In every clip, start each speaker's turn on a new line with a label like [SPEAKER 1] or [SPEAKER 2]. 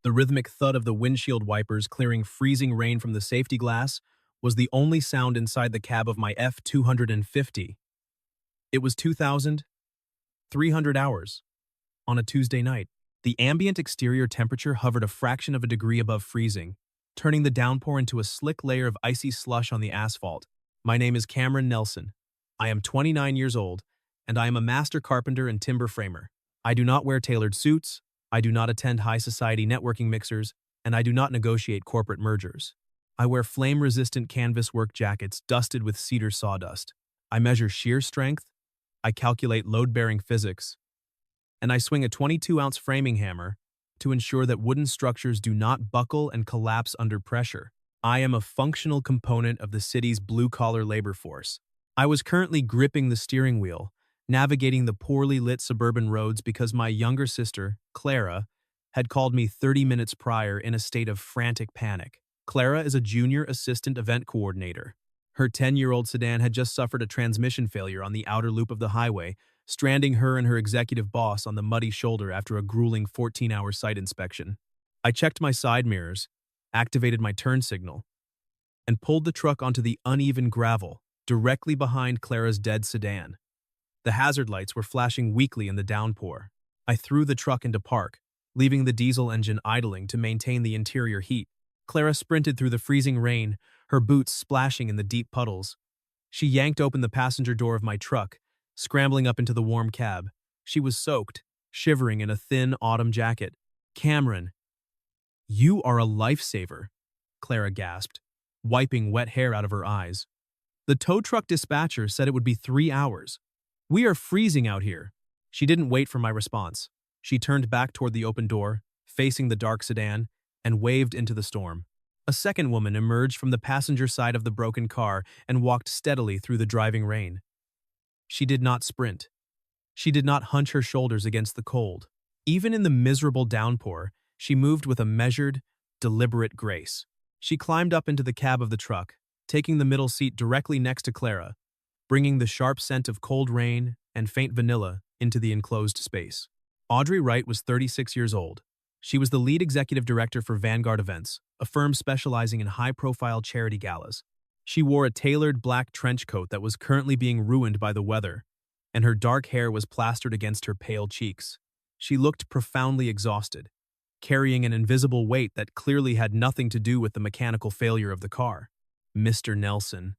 [SPEAKER 1] The rhythmic thud of the windshield wipers clearing freezing rain from the safety glass was the only sound inside the cab of my F-250. It was 2,300 hours on a Tuesday night. The ambient exterior temperature hovered a fraction of a degree above freezing, turning the downpour into a slick layer of icy slush on the asphalt. My name is Cameron Nelson. I am 29 years old, and I am a master carpenter and timber framer. I do not wear tailored suits, I do not attend high society networking mixers, and I do not negotiate corporate mergers. I wear flame-resistant canvas work jackets dusted with cedar sawdust. I measure shear strength, I calculate load-bearing physics, and I swing a 22-ounce framing hammer to ensure that wooden structures do not buckle and collapse under pressure. I am a functional component of the city's blue-collar labor force. I was currently gripping the steering wheel, navigating the poorly lit suburban roads because my younger sister, Clara, had called me 30 minutes prior in a state of frantic panic. Clara is a junior assistant event coordinator. Her 10-year-old sedan had just suffered a transmission failure on the outer loop of the highway, stranding her and her executive boss on the muddy shoulder after a grueling 14-hour site inspection. I checked my side mirrors, activated my turn signal, and pulled the truck onto the uneven gravel directly behind Clara's dead sedan. The hazard lights were flashing weakly in the downpour. I threw the truck into park, leaving the diesel engine idling to maintain the interior heat. Clara sprinted through the freezing rain, her boots splashing in the deep puddles. She yanked open the passenger door of my truck, scrambling up into the warm cab. She was soaked, shivering in a thin autumn jacket. "Cameron, you are a lifesaver," Clara gasped, wiping wet hair out of her eyes. "The tow truck dispatcher said it would be 3 hours. We are freezing out here." She didn't wait for my response. She turned back toward the open door, facing the dark sedan, and waved into the storm. A second woman emerged from the passenger side of the broken car and walked steadily through the driving rain. She did not sprint. She did not hunch her shoulders against the cold. Even in the miserable downpour, she moved with a measured, deliberate grace. She climbed up into the cab of the truck, taking the middle seat directly next to Clara, bringing the sharp scent of cold rain and faint vanilla into the enclosed space. Audrey Wright was 36 years old. She was the lead executive director for Vanguard Events, a firm specializing in high-profile charity galas. She wore a tailored black trench coat that was currently being ruined by the weather, and her dark hair was plastered against her pale cheeks. She looked profoundly exhausted, carrying an invisible weight that clearly had nothing to do with the mechanical failure of the car. "Mr. Nelson,"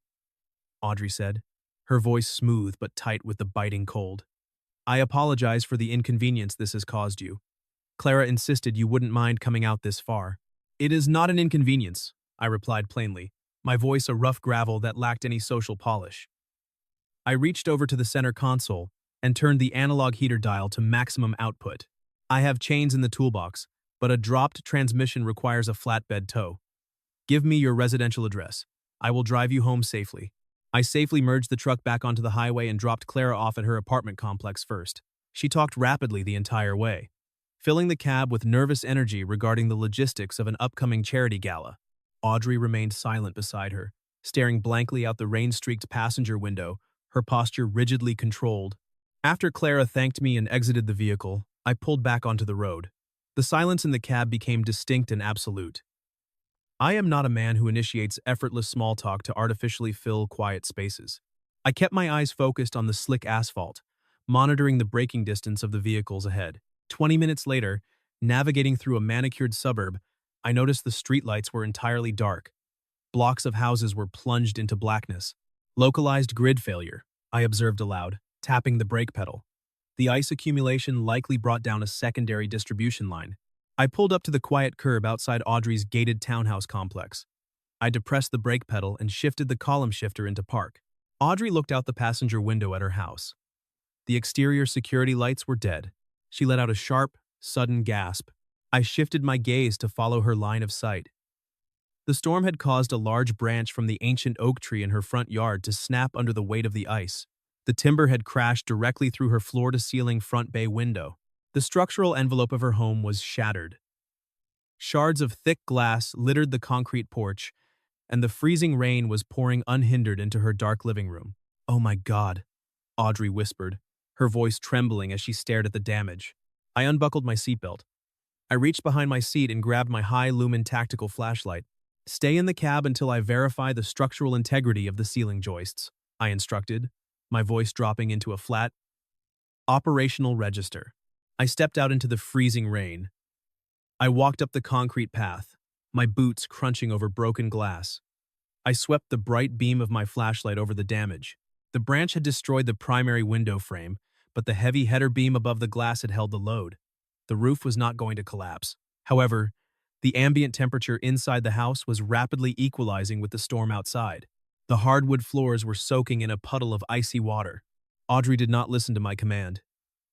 [SPEAKER 1] Audrey said, her voice smooth but tight with the biting cold. "I apologize for the inconvenience this has caused you. Clara insisted you wouldn't mind coming out this far." "It is not an inconvenience," I replied plainly, my voice a rough gravel that lacked any social polish. I reached over to the center console and turned the analog heater dial to maximum output. "I have chains in the toolbox, but a dropped transmission requires a flatbed tow. Give me your residential address. I will drive you home safely." I safely merged the truck back onto the highway and dropped Clara off at her apartment complex first. She talked rapidly the entire way, filling the cab with nervous energy regarding the logistics of an upcoming charity gala. Audrey remained silent beside her, staring blankly out the rain-streaked passenger window, her posture rigidly controlled. After Clara thanked me and exited the vehicle, I pulled back onto the road. The silence in the cab became distinct and absolute. I am not a man who initiates effortless small talk to artificially fill quiet spaces. I kept my eyes focused on the slick asphalt, monitoring the braking distance of the vehicles ahead. 20 minutes later, navigating through a manicured suburb, I noticed the streetlights were entirely dark. Blocks of houses were plunged into blackness. "Localized grid failure," I observed aloud, tapping the brake pedal. The ice accumulation likely brought down a secondary distribution line. I pulled up to the quiet curb outside Audrey's gated townhouse complex. I depressed the brake pedal and shifted the column shifter into park. Audrey looked out the passenger window at her house. The exterior security lights were dead. She let out a sharp, sudden gasp. I shifted my gaze to follow her line of sight. The storm had caused a large branch from the ancient oak tree in her front yard to snap under the weight of the ice. The timber had crashed directly through her floor-to-ceiling front bay window. The structural envelope of her home was shattered. Shards of thick glass littered the concrete porch, and the freezing rain was pouring unhindered into her dark living room. "Oh my God," Audrey whispered, her voice trembling as she stared at the damage. I unbuckled my seatbelt. I reached behind my seat and grabbed my high-lumen tactical flashlight. "Stay in the cab until I verify the structural integrity of the ceiling joists," I instructed, my voice dropping into a flat, operational register. I stepped out into the freezing rain. I walked up the concrete path, my boots crunching over broken glass. I swept the bright beam of my flashlight over the damage. The branch had destroyed the primary window frame, but the heavy header beam above the glass had held the load. The roof was not going to collapse. However, the ambient temperature inside the house was rapidly equalizing with the storm outside. The hardwood floors were soaking in a puddle of icy water. Audrey did not listen to my command.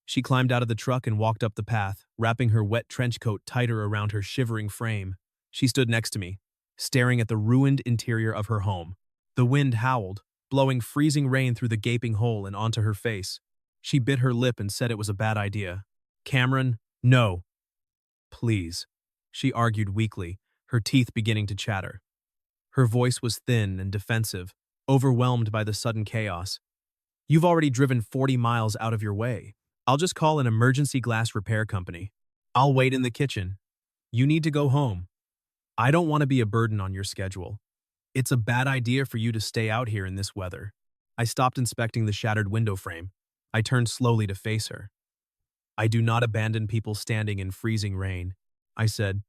[SPEAKER 1] She climbed out of the truck and walked up the path, wrapping her wet trench coat tighter around her shivering frame. She stood next to me, staring at the ruined interior of her home. The wind howled, blowing freezing rain through the gaping hole and onto her face. She bit her lip and said it was a bad idea. "Cameron, no. Please," she argued weakly, her teeth beginning to chatter. Her voice was thin and defensive, overwhelmed by the sudden chaos. "You've already driven 40 miles out of your way. I'll just call an emergency glass repair company. I'll wait in the kitchen. You need to go home. I don't want to be a burden on your schedule. It's a bad idea for you to stay out here in this weather." I stopped inspecting the shattered window frame. I turned slowly to face her. "I do not abandon people standing in freezing rain," I said.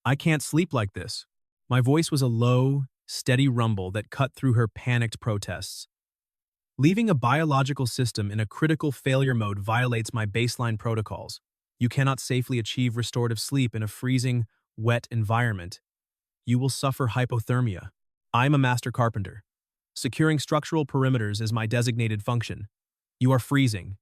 [SPEAKER 1] "I can't sleep like this." My voice was a low, steady rumble that cut through her panicked protests. "Leaving a biological system in a critical failure mode violates my baseline protocols. You cannot safely achieve restorative sleep in a freezing, wet environment. You will suffer hypothermia. I'm a master carpenter. Securing structural perimeters is my designated function. You are freezing.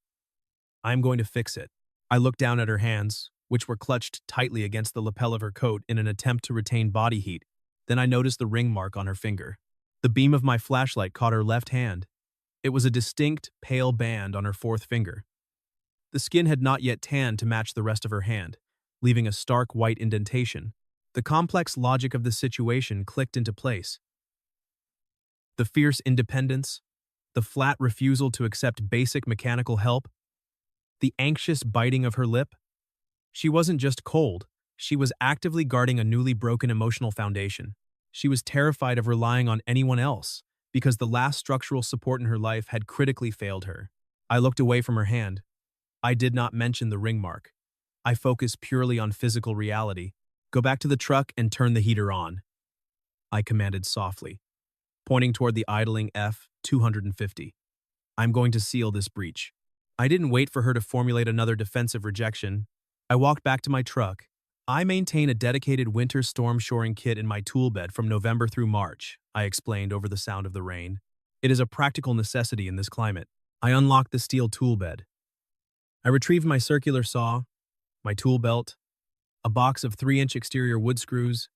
[SPEAKER 1] I'm going to fix it." I looked down at her hands, which were clutched tightly against the lapel of her coat in an attempt to retain body heat. Then I noticed the ring mark on her finger. The beam of my flashlight caught her left hand. It was a distinct, pale band on her fourth finger. The skin had not yet tanned to match the rest of her hand, leaving a stark white indentation. The complex logic of the situation clicked into place. The fierce independence, the flat refusal to accept basic mechanical help, the anxious biting of her lip. She wasn't just cold, she was actively guarding a newly broken emotional foundation. She was terrified of relying on anyone else, because the last structural support in her life had critically failed her. I looked away from her hand. I did not mention the ring mark. I focused purely on physical reality. "Go back to the truck and turn the heater on," I commanded softly, pointing toward the idling F-250. "I'm going to seal this breach." I didn't wait for her to formulate another defensive rejection. I walked back to my truck. "I maintain a dedicated winter storm shoring kit in my tool bed from November through March," I explained over the sound of the rain. "It is a practical necessity in this climate." I unlocked the steel tool bed. I retrieved my circular saw, my tool belt, a box of 3-inch exterior wood screws,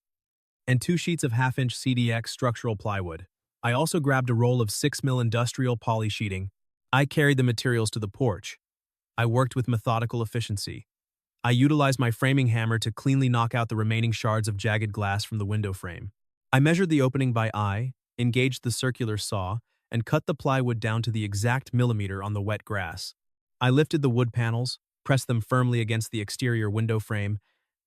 [SPEAKER 1] and 2 sheets of 1/2-inch CDX structural plywood. I also grabbed a roll of 6mm industrial poly sheeting. I carried the materials to the porch. I worked with methodical efficiency. I utilized my framing hammer to cleanly knock out the remaining shards of jagged glass from the window frame. I measured the opening by eye, engaged the circular saw, and cut the plywood down to the exact millimeter on the wet grass. I lifted the wood panels, pressed them firmly against the exterior window frame,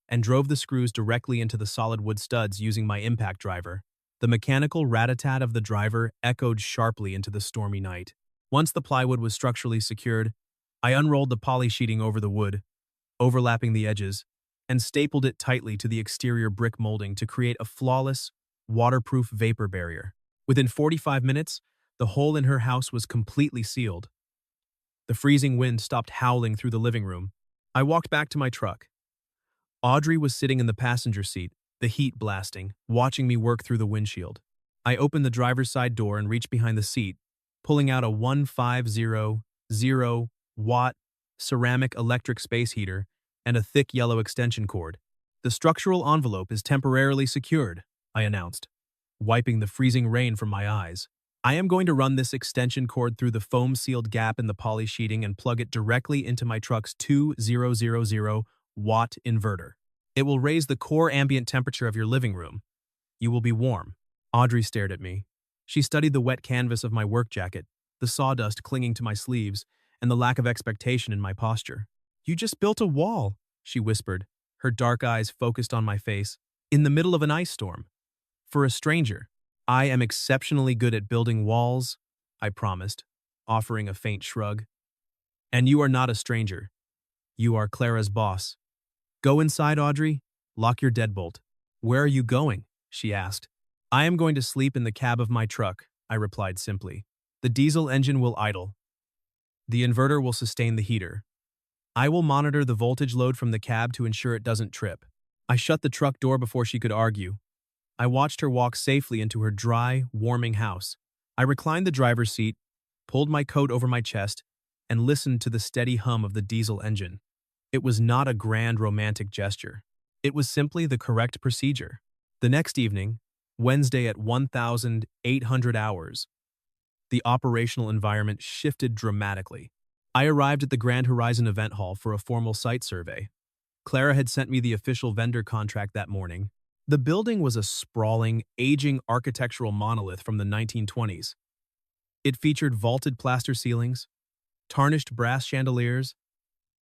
[SPEAKER 1] and drove the screws directly into the solid wood studs using my impact driver. The mechanical rat-a-tat of the driver echoed sharply into the stormy night. Once the plywood was structurally secured, I unrolled the poly sheeting over the wood, overlapping the edges, and stapled it tightly to the exterior brick molding to create a flawless, waterproof vapor barrier. Within 45 minutes, the hole in her house was completely sealed. The freezing wind stopped howling through the living room. I walked back to my truck. Audrey was sitting in the passenger seat, the heat blasting, watching me work through the windshield. I opened the driver's side door and reached behind the seat, pulling out a 1500-watt ceramic electric space heater and a thick yellow extension cord. "The structural envelope is temporarily secured," I announced, wiping the freezing rain from my eyes. "I am going to run this extension cord through the foam-sealed gap in the poly sheeting and plug it directly into my truck's 2000-watt inverter. It will raise the core ambient temperature of your living room. You will be warm." Audrey stared at me. She studied the wet canvas of my work jacket, the sawdust clinging to my sleeves, and the lack of expectation in my posture. "You just built a wall," she whispered, her dark eyes focused on my face, in the middle of an ice storm. For a stranger, I am exceptionally good at building walls, I promised, offering a faint shrug. And you are not a stranger. You are Clara's boss. Go inside, Audrey. Lock your deadbolt. Where are you going? She asked. I am going to sleep in the cab of my truck, I replied simply. The diesel engine will idle. The inverter will sustain the heater. I will monitor the voltage load from the cab to ensure it doesn't trip. I shut the truck door before she could argue. I watched her walk safely into her dry, warming house. I reclined the driver's seat, pulled my coat over my chest, and listened to the steady hum of the diesel engine. It was not a grand romantic gesture. It was simply the correct procedure. The next evening, Wednesday at 1,800 hours, the operational environment shifted dramatically. I arrived at the Grand Horizon Event Hall for a formal site survey. Clara had sent me the official vendor contract that morning. The building was a sprawling, aging architectural monolith from the 1920s. It featured vaulted plaster ceilings, tarnished brass chandeliers,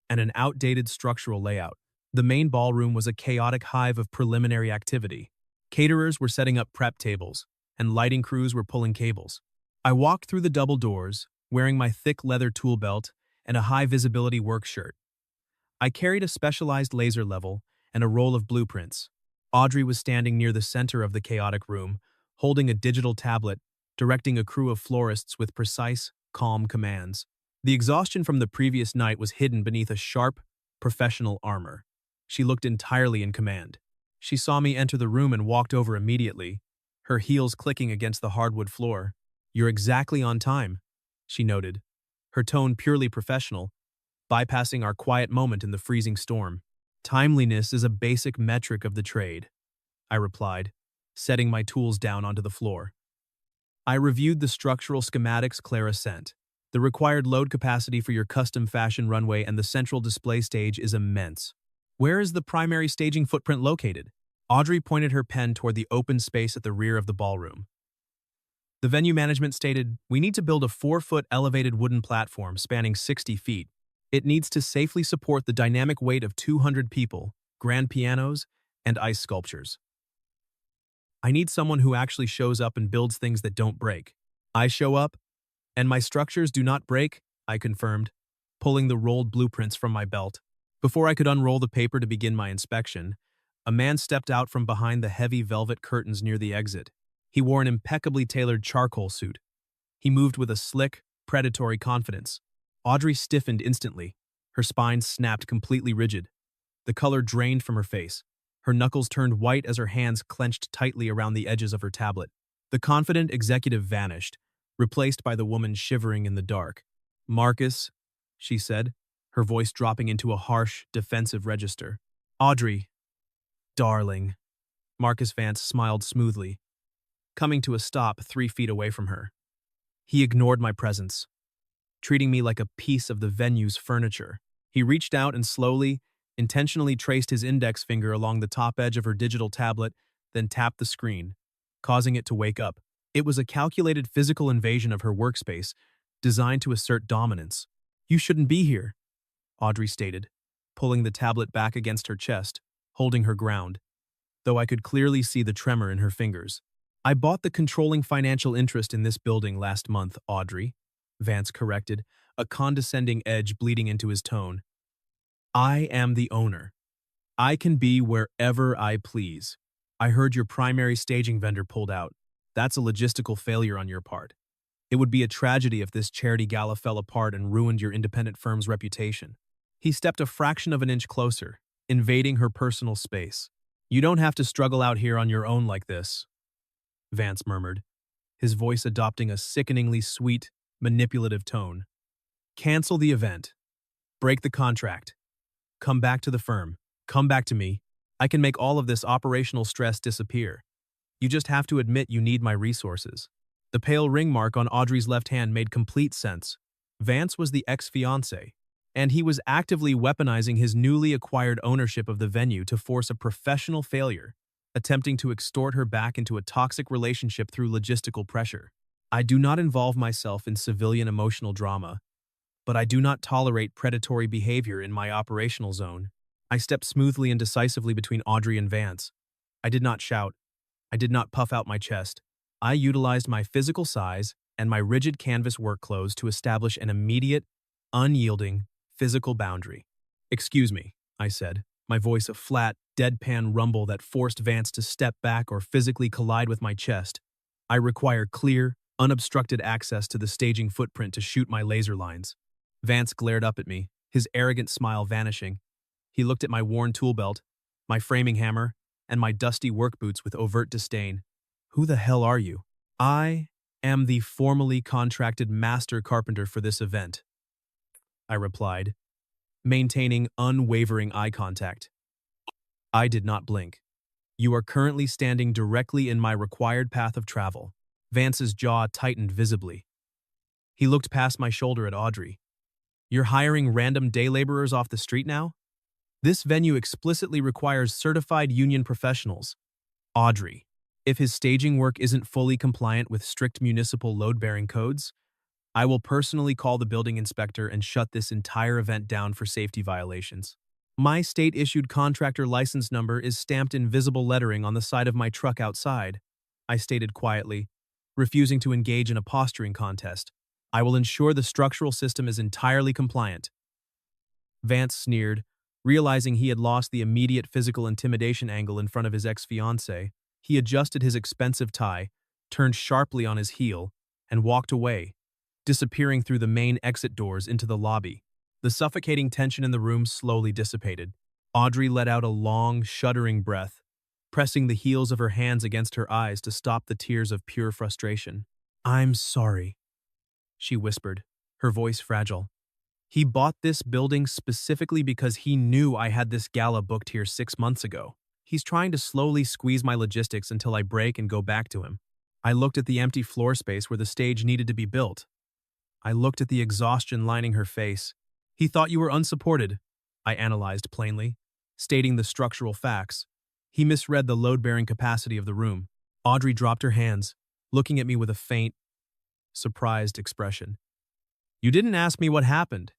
[SPEAKER 1] and an outdated structural layout. The main ballroom was a chaotic hive of preliminary activity. Caterers were setting up prep tables, and lighting crews were pulling cables. I walked through the double doors, wearing my thick leather tool belt and a high-visibility work shirt. I carried a specialized laser level and a roll of blueprints. Audrey was standing near the center of the chaotic room, holding a digital tablet, directing a crew of florists with precise, calm commands. The exhaustion from the previous night was hidden beneath a sharp, professional armor. She looked entirely in command. She saw me enter the room and walked over immediately, her heels clicking against the hardwood floor. You're exactly on time, she noted, her tone purely professional, bypassing our quiet moment in the freezing storm. Timeliness is a basic metric of the trade, I replied, setting my tools down onto the floor. I reviewed the structural schematics Clara sent. The required load capacity for your custom fashion runway and the central display stage is immense. Where is the primary staging footprint located? Audrey pointed her pen toward the open space at the rear of the ballroom. The venue management stated, we need to build a 4-foot elevated wooden platform spanning 60 feet. It needs to safely support the dynamic weight of 200 people, grand pianos, and ice sculptures. I need someone who actually shows up and builds things that don't break. I show up, and my structures do not break, I confirmed, pulling the rolled blueprints from my belt. Before I could unroll the paper to begin my inspection, a man stepped out from behind the heavy velvet curtains near the exit. He wore an impeccably tailored charcoal suit. He moved with a slick, predatory confidence. Audrey stiffened instantly. Her spine snapped completely rigid. The color drained from her face. Her knuckles turned white as her hands clenched tightly around the edges of her tablet. The confident executive vanished, replaced by the woman shivering in the dark. Marcus, she said, her voice dropping into a harsh, defensive register. Audrey, darling. Marcus Vance smiled smoothly, coming to a stop 3 feet away from her. He ignored my presence, treating me like a piece of the venue's furniture. He reached out and slowly, intentionally traced his index finger along the top edge of her digital tablet, then tapped the screen, causing it to wake up. It was a calculated physical invasion of her workspace, designed to assert dominance. You shouldn't be here, Audrey stated, pulling the tablet back against her chest, holding her ground, though I could clearly see the tremor in her fingers. I bought the controlling financial interest in this building last month, Audrey, Vance corrected, a condescending edge bleeding into his tone. I am the owner. I can be wherever I please. I heard your primary staging vendor pulled out. That's a logistical failure on your part. It would be a tragedy if this charity gala fell apart and ruined your independent firm's reputation. He stepped a fraction of an inch closer, invading her personal space. You don't have to struggle out here on your own like this, Vance murmured, his voice adopting a sickeningly sweet, manipulative tone. Cancel the event. Break the contract. Come back to the firm. Come back to me. I can make all of this operational stress disappear. You just have to admit you need my resources. The pale ring mark on Audrey's left hand made complete sense. Vance was the ex-fiancé, and he was actively weaponizing his newly acquired ownership of the venue to force a professional failure, attempting to extort her back into a toxic relationship through logistical pressure. I do not involve myself in civilian emotional drama, but I do not tolerate predatory behavior in my operational zone, I stepped smoothly and decisively between Audrey and Vance. I did not shout. I did not puff out my chest. I utilized my physical size and my rigid canvas work clothes to establish an immediate, unyielding, physical boundary. "Excuse me," I said, my voice a flat, deadpan rumble that forced Vance to step back or physically collide with my chest. "I require clear, unobstructed access to the staging footprint to shoot my laser lines." Vance glared up at me, his arrogant smile vanishing. He looked at my worn tool belt, my framing hammer, and my dusty work boots with overt disdain. "Who the hell are you?" "I am the formally contracted master carpenter for this event," I replied, maintaining unwavering eye contact. I did not blink. "You are currently standing directly in my required path of travel." Vance's jaw tightened visibly. He looked past my shoulder at Audrey. "You're hiring random day laborers off the street now? This venue explicitly requires certified union professionals." "Audrey, if his staging work isn't fully compliant with strict municipal load-bearing codes, I will personally call the building inspector and shut this entire event down for safety violations. My state-issued contractor license number is stamped in visible lettering on the side of my truck outside," I stated quietly, refusing to engage in a posturing contest. "I will ensure the structural system is entirely compliant." Vance sneered, realizing he had lost the immediate physical intimidation angle in front of his ex-fiancée. He adjusted his expensive tie, turned sharply on his heel, and walked away, disappearing through the main exit doors into the lobby. The suffocating tension in the room slowly dissipated. Audrey let out a long, shuddering breath, pressing the heels of her hands against her eyes to stop the tears of pure frustration. "I'm sorry," she whispered, her voice fragile. "He bought this building specifically because he knew I had this gala booked here 6 months ago. He's trying to slowly squeeze my logistics until I break and go back to him." I looked at the empty floor space where the stage needed to be built. I looked at the exhaustion lining her face. "He thought you were unsupported," I analyzed plainly, stating the structural facts. "He misread the load-bearing capacity of the room." Audrey dropped her hands, looking at me with a faint, surprised expression. "You didn't ask me what happened.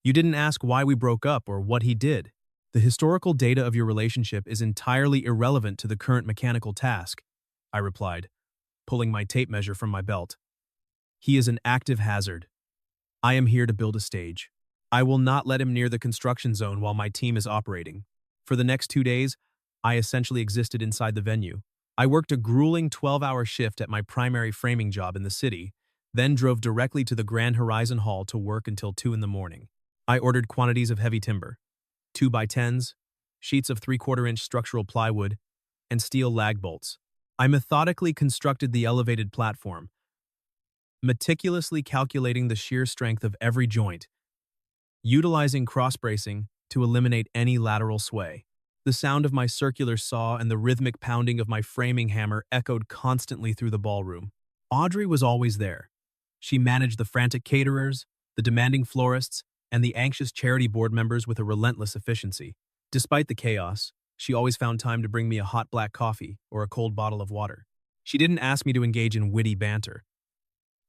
[SPEAKER 1] You didn't ask why we broke up or what he did. The historical data of your relationship is entirely irrelevant to the current mechanical task," I replied, pulling my tape measure from my belt. "He is an active hazard. I am here to build a stage. I will not let him near the construction zone while my team is operating." For the next 2 days, I essentially existed inside the venue. I worked a grueling 12-hour shift at my primary framing job in the city, then drove directly to the Grand Horizon Hall to work until 2 in the morning. I ordered quantities of heavy timber, 2x10s, sheets of 3/4-inch structural plywood, and steel lag bolts. I methodically constructed the elevated platform, meticulously calculating the shear strength of every joint, utilizing cross-bracing to eliminate any lateral sway. The sound of my circular saw and the rhythmic pounding of my framing hammer echoed constantly through the ballroom. Audrey was always there. She managed the frantic caterers, the demanding florists, and the anxious charity board members with a relentless efficiency. Despite the chaos, she always found time to bring me a hot black coffee or a cold bottle of water. She didn't ask me to engage in witty banter.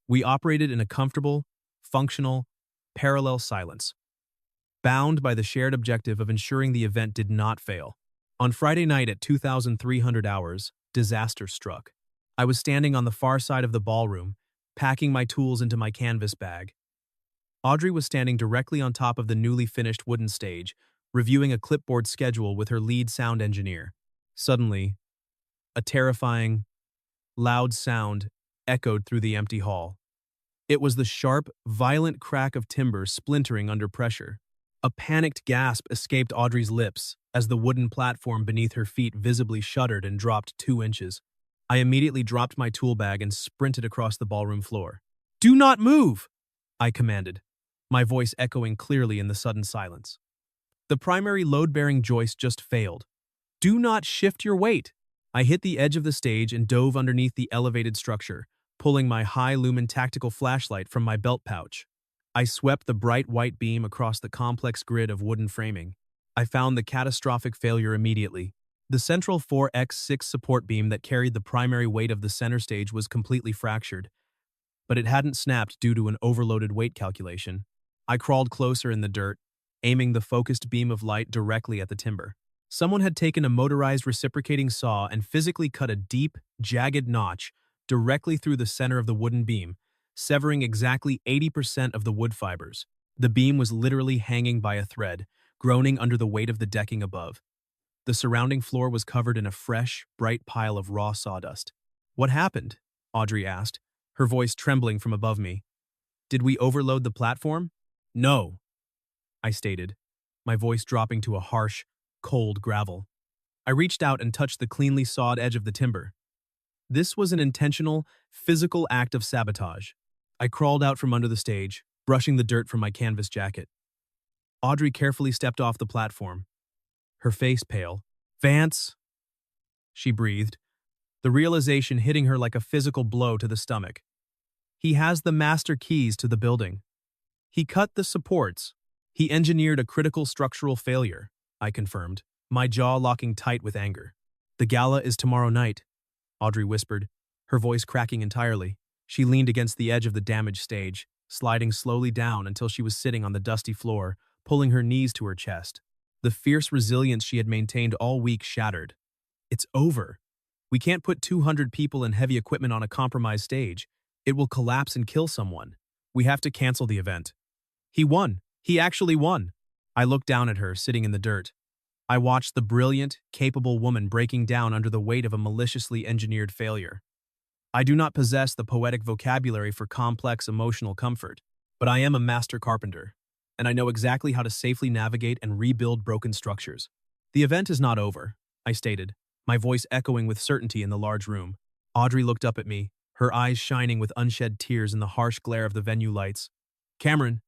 [SPEAKER 1] We operated in a comfortable, functional, parallel silence, bound by the shared objective of ensuring the event did not fail. On Friday night at 2,300 hours, disaster struck. I was standing on the far side of the ballroom, packing my tools into my canvas bag. Audrey was standing directly on top of the newly finished wooden stage, reviewing a clipboard schedule with her lead sound engineer. Suddenly, a terrifying, loud sound echoed through the empty hall. It was the sharp, violent crack of timber splintering under pressure. A panicked gasp escaped Audrey's lips as the wooden platform beneath her feet visibly shuddered and dropped 2 inches. I immediately dropped my tool bag and sprinted across the ballroom floor. "Do not move!" I commanded, my voice echoing clearly in the sudden silence. "The primary load-bearing joist just failed. Do not shift your weight." I hit the edge of the stage and dove underneath the elevated structure, pulling my high-lumen tactical flashlight from my belt pouch. I swept the bright white beam across the complex grid of wooden framing. I found the catastrophic failure immediately. The central 4x6 support beam that carried the primary weight of the center stage was completely fractured, but it hadn't snapped due to an overloaded weight calculation. I crawled closer in the dirt, aiming the focused beam of light directly at the timber. Someone had taken a motorized reciprocating saw and physically cut a deep, jagged notch directly through the center of the wooden beam, severing exactly 80% of the wood fibers. The beam was literally hanging by a thread, groaning under the weight of the decking above. The surrounding floor was covered in a fresh, bright pile of raw sawdust. "What happened?" Audrey asked, her voice trembling from above me. "Did we overload the platform?" "No," I stated, my voice dropping to a harsh, cold gravel. I reached out and touched the cleanly sawed edge of the timber. This was an intentional, physical act of sabotage. I crawled out from under the stage, brushing the dirt from my canvas jacket. Audrey carefully stepped off the platform, her face pale. "Vance," she breathed, the realization hitting her like a physical blow to the stomach. "He has the master keys to the building. He cut the supports. He engineered a critical structural failure," I confirmed, my jaw locking tight with anger. "The gala is tomorrow night," Audrey whispered, her voice cracking entirely. She leaned against the edge of the damaged stage, sliding slowly down until she was sitting on the dusty floor, pulling her knees to her chest. The fierce resilience she had maintained all week shattered. "It's over. We can't put 200 people and heavy equipment on a compromised stage. It will collapse and kill someone. We have to cancel the event." "He won. He actually won." I looked down at her, sitting in the dirt. I watched the brilliant, capable woman breaking down under the weight of a maliciously engineered failure. I do not possess the poetic vocabulary for complex emotional comfort, but I am a master carpenter, and I know exactly how to safely navigate and rebuild broken structures. "The event is not over," I stated, my voice echoing with certainty in the large room. Audrey looked up at me, her eyes shining with unshed tears in the harsh glare of the venue lights. "Cameron,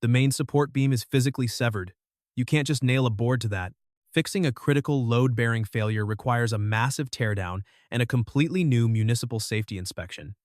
[SPEAKER 1] the main support beam is physically severed. You can't just nail a board to that. Fixing a critical load-bearing failure requires a massive teardown and a completely new municipal safety inspection.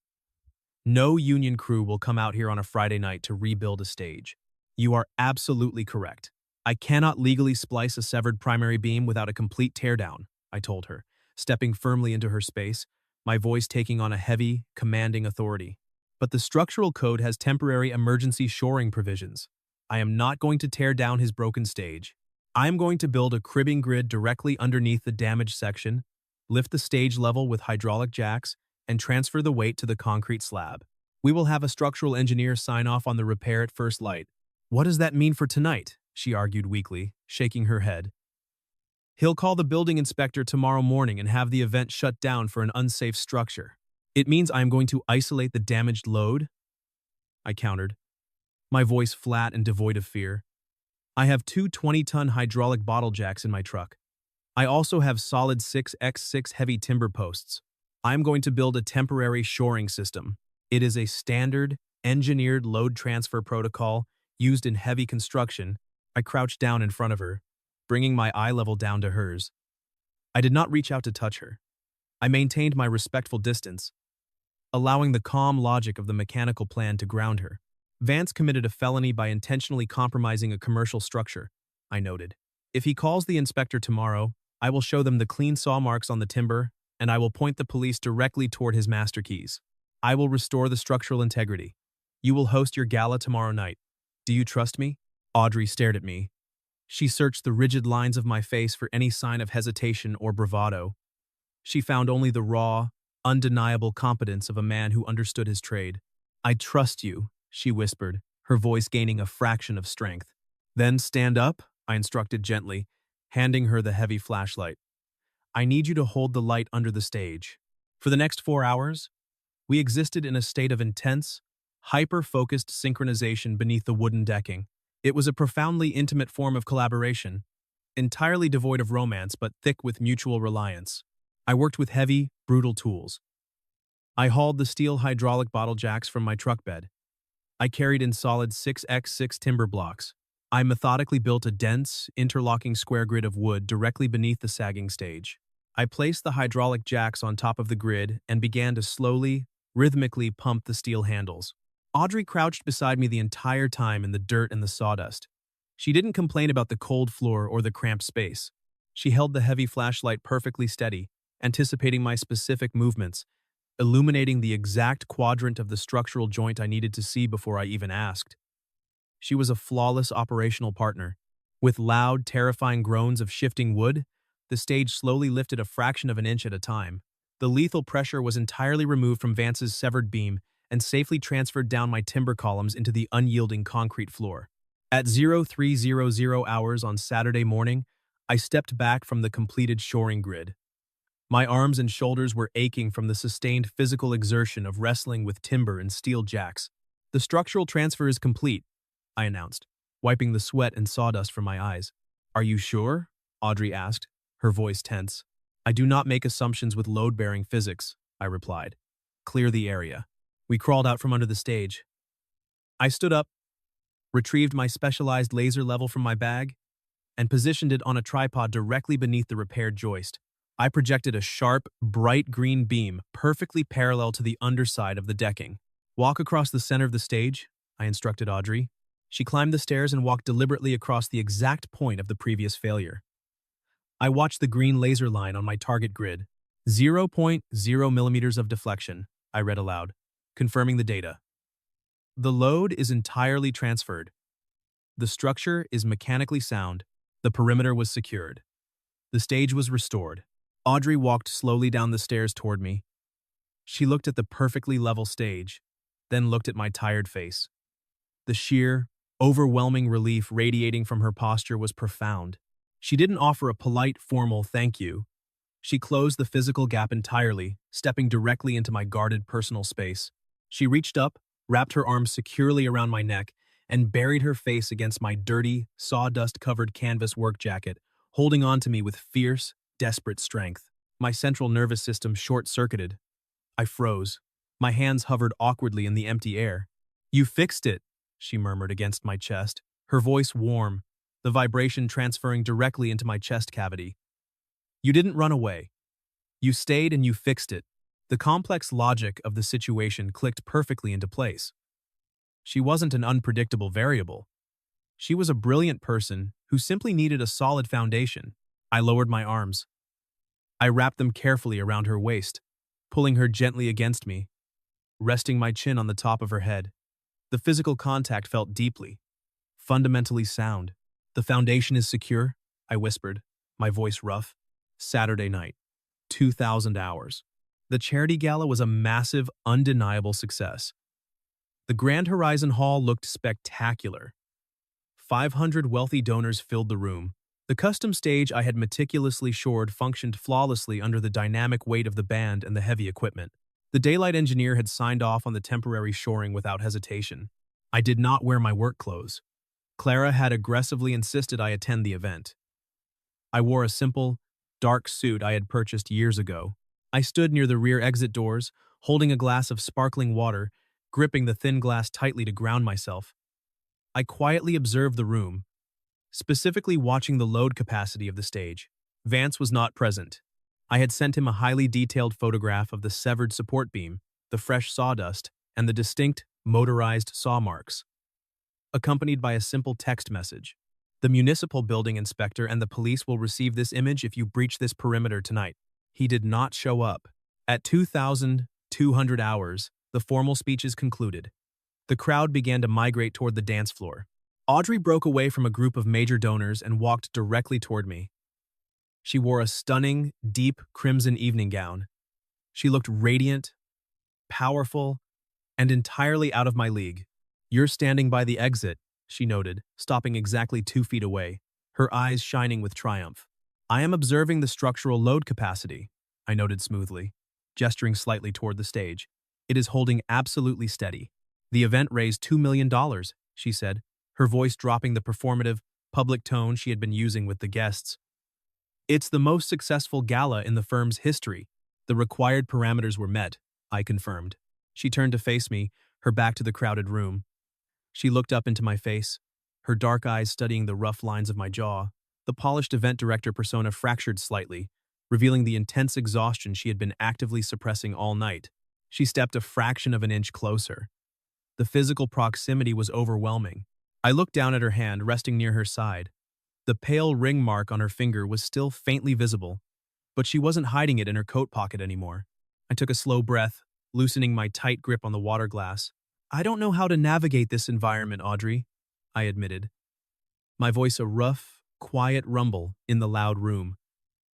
[SPEAKER 1] No union crew will come out here on a Friday night to rebuild a stage." "You are absolutely correct. I cannot legally splice a severed primary beam without a complete teardown," I told her, stepping firmly into her space, my voice taking on a heavy, commanding authority. "But the structural code has temporary emergency shoring provisions. I am not going to tear down his broken stage. I am going to build a cribbing grid directly underneath the damaged section, lift the stage level with hydraulic jacks, and transfer the weight to the concrete slab. We will have a structural engineer sign off on the repair at first light." "What does that mean for tonight?" she argued weakly, shaking her head. "He'll call the building inspector tomorrow morning and have the event shut down for an unsafe structure." "It means I am going to isolate the damaged load?" I countered, my voice flat and devoid of fear. "I have two 20-ton hydraulic bottle jacks in my truck. I also have solid 6x6 heavy timber posts. I am going to build a temporary shoring system. It is a standard, engineered load transfer protocol used in heavy construction." I crouched down in front of her, bringing my eye level down to hers. I did not reach out to touch her. I maintained my respectful distance, allowing the calm logic of the mechanical plan to ground her. "Vance committed a felony by intentionally compromising a commercial structure," I noted. "If he calls the inspector tomorrow, I will show them the clean saw marks on the timber, and I will point the police directly toward his master keys. I will restore the structural integrity. You will host your gala tomorrow night. Do you trust me?" Audrey stared at me. She searched the rigid lines of my face for any sign of hesitation or bravado. She found only the raw, undeniable competence of a man who understood his trade. "I trust you," she whispered, her voice gaining a fraction of strength. "Then stand up," I instructed gently, handing her the heavy flashlight. "I need you to hold the light under the stage." For the next 4 hours, we existed in a state of intense, hyper-focused synchronization beneath the wooden decking. It was a profoundly intimate form of collaboration, entirely devoid of romance but thick with mutual reliance. I worked with heavy, brutal tools. I hauled the steel hydraulic bottle jacks from my truck bed. I carried in solid 6x6 timber blocks. I methodically built a dense, interlocking square grid of wood directly beneath the sagging stage. I placed the hydraulic jacks on top of the grid and began to slowly, rhythmically pump the steel handles. Audrey crouched beside me the entire time in the dirt and the sawdust. She didn't complain about the cold floor or the cramped space. She held the heavy flashlight perfectly steady, anticipating my specific movements, illuminating the exact quadrant of the structural joint I needed to see before I even asked. She was a flawless operational partner, With loud, terrifying groans of shifting wood, the stage slowly lifted a fraction of an inch at a time. The lethal pressure was entirely removed from Vance's severed beam and safely transferred down my timber columns into the unyielding concrete floor. At 0300 hours on Saturday morning, I stepped back from the completed shoring grid. My arms and shoulders were aching from the sustained physical exertion of wrestling with timber and steel jacks. The structural transfer is complete, I announced, wiping the sweat and sawdust from my eyes. Are you sure? Audrey asked, her voice tense. I do not make assumptions with load-bearing physics, I replied. Clear the area. We crawled out from under the stage. I stood up, retrieved my specialized laser level from my bag, and positioned it on a tripod directly beneath the repaired joist. I projected a sharp, bright green beam perfectly parallel to the underside of the decking. Walk across the center of the stage, I instructed Audrey. She climbed the stairs and walked deliberately across the exact point of the previous failure. I watched the green laser line on my target grid. 0.0 millimeters of deflection, I read aloud, confirming the data. The load is entirely transferred. The structure is mechanically sound. The perimeter was secured. The stage was restored. Audrey walked slowly down the stairs toward me. She looked at the perfectly level stage, then looked at my tired face. The sheer, overwhelming relief radiating from her posture was profound. She didn't offer a polite, formal thank you. She closed the physical gap entirely, stepping directly into my guarded personal space. She reached up, wrapped her arms securely around my neck, and buried her face against my dirty, sawdust-covered canvas work jacket, holding on to me with fierce, desperate strength. My central nervous system short-circuited. I froze. My hands hovered awkwardly in the empty air. You fixed it, she murmured against my chest, her voice warm, the vibration transferring directly into my chest cavity. You didn't run away. You stayed and you fixed it. The complex logic of the situation clicked perfectly into place. She wasn't an unpredictable variable. She was a brilliant person who simply needed a solid foundation. I lowered my arms. I wrapped them carefully around her waist, pulling her gently against me, resting my chin on the top of her head. The physical contact felt deeply, fundamentally sound. The foundation is secure, I whispered, my voice rough. Saturday night, 2,000 hours. The charity gala was a massive, undeniable success. The Grand Horizon Hall looked spectacular. 500 wealthy donors filled the room. The custom stage I had meticulously shored functioned flawlessly under the dynamic weight of the band and the heavy equipment. The daylight engineer had signed off on the temporary shoring without hesitation. I did not wear my work clothes. Clara had aggressively insisted I attend the event. I wore a simple, dark suit I had purchased years ago. I stood near the rear exit doors, holding a glass of sparkling water, gripping the thin glass tightly to ground myself. I quietly observed the room, specifically watching the load capacity of the stage. Vance was not present. I had sent him a highly detailed photograph of the severed support beam, the fresh sawdust, and the distinct, motorized saw marks, accompanied by a simple text message. The municipal building inspector and the police will receive this image if you breach this perimeter tonight. He did not show up. At 2,200 hours, the formal speeches concluded. The crowd began to migrate toward the dance floor. Audrey broke away from a group of major donors and walked directly toward me. She wore a stunning, deep crimson evening gown. She looked radiant, powerful, and entirely out of my league. You're standing by the exit, she noted, stopping exactly 2 feet away, her eyes shining with triumph. I am observing the structural load capacity, I noted smoothly, gesturing slightly toward the stage. It is holding absolutely steady. The event raised $2 million, she said, her voice dropping the performative, public tone she had been using with the guests. It's the most successful gala in the firm's history. The required parameters were met, I confirmed. She turned to face me, her back to the crowded room. She looked up into my face, her dark eyes studying the rough lines of my jaw. The polished event director persona fractured slightly, revealing the intense exhaustion she had been actively suppressing all night. She stepped a fraction of an inch closer. The physical proximity was overwhelming. I looked down at her hand resting near her side. The pale ring mark on her finger was still faintly visible, but she wasn't hiding it in her coat pocket anymore. I took a slow breath, loosening my tight grip on the water glass. I don't know how to navigate this environment, Audrey, I admitted. my voice a rough, quiet rumble in the loud room,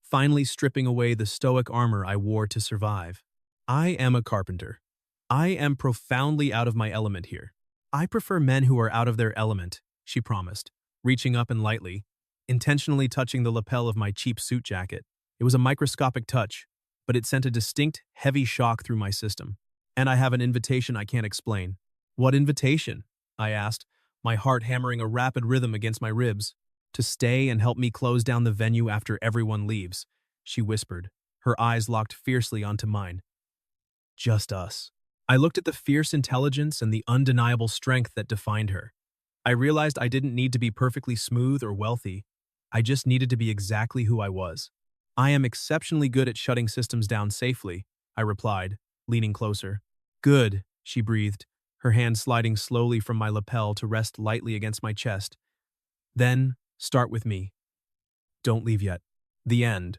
[SPEAKER 1] finally stripping away the stoic armor I wore to survive. I am a carpenter. I am profoundly out of my element here. I prefer men who are out of their element, she promised, reaching up and lightly, intentionally touching the lapel of my cheap suit jacket. It was a microscopic touch, but it sent a distinct, heavy shock through my system. And I have an invitation I can't explain. What invitation? I asked, my heart hammering a rapid rhythm against my ribs. To stay and help me close down the venue after everyone leaves, she whispered, her eyes locked fiercely onto mine. Just us. I looked at the fierce intelligence and the undeniable strength that defined her. I realized I didn't need to be perfectly smooth or wealthy. I just needed to be exactly who I was. I am exceptionally good at shutting systems down safely, I replied, leaning closer. Good, she breathed, her hand sliding slowly from my lapel to rest lightly against my chest. Then, start with me. Don't leave yet. The end.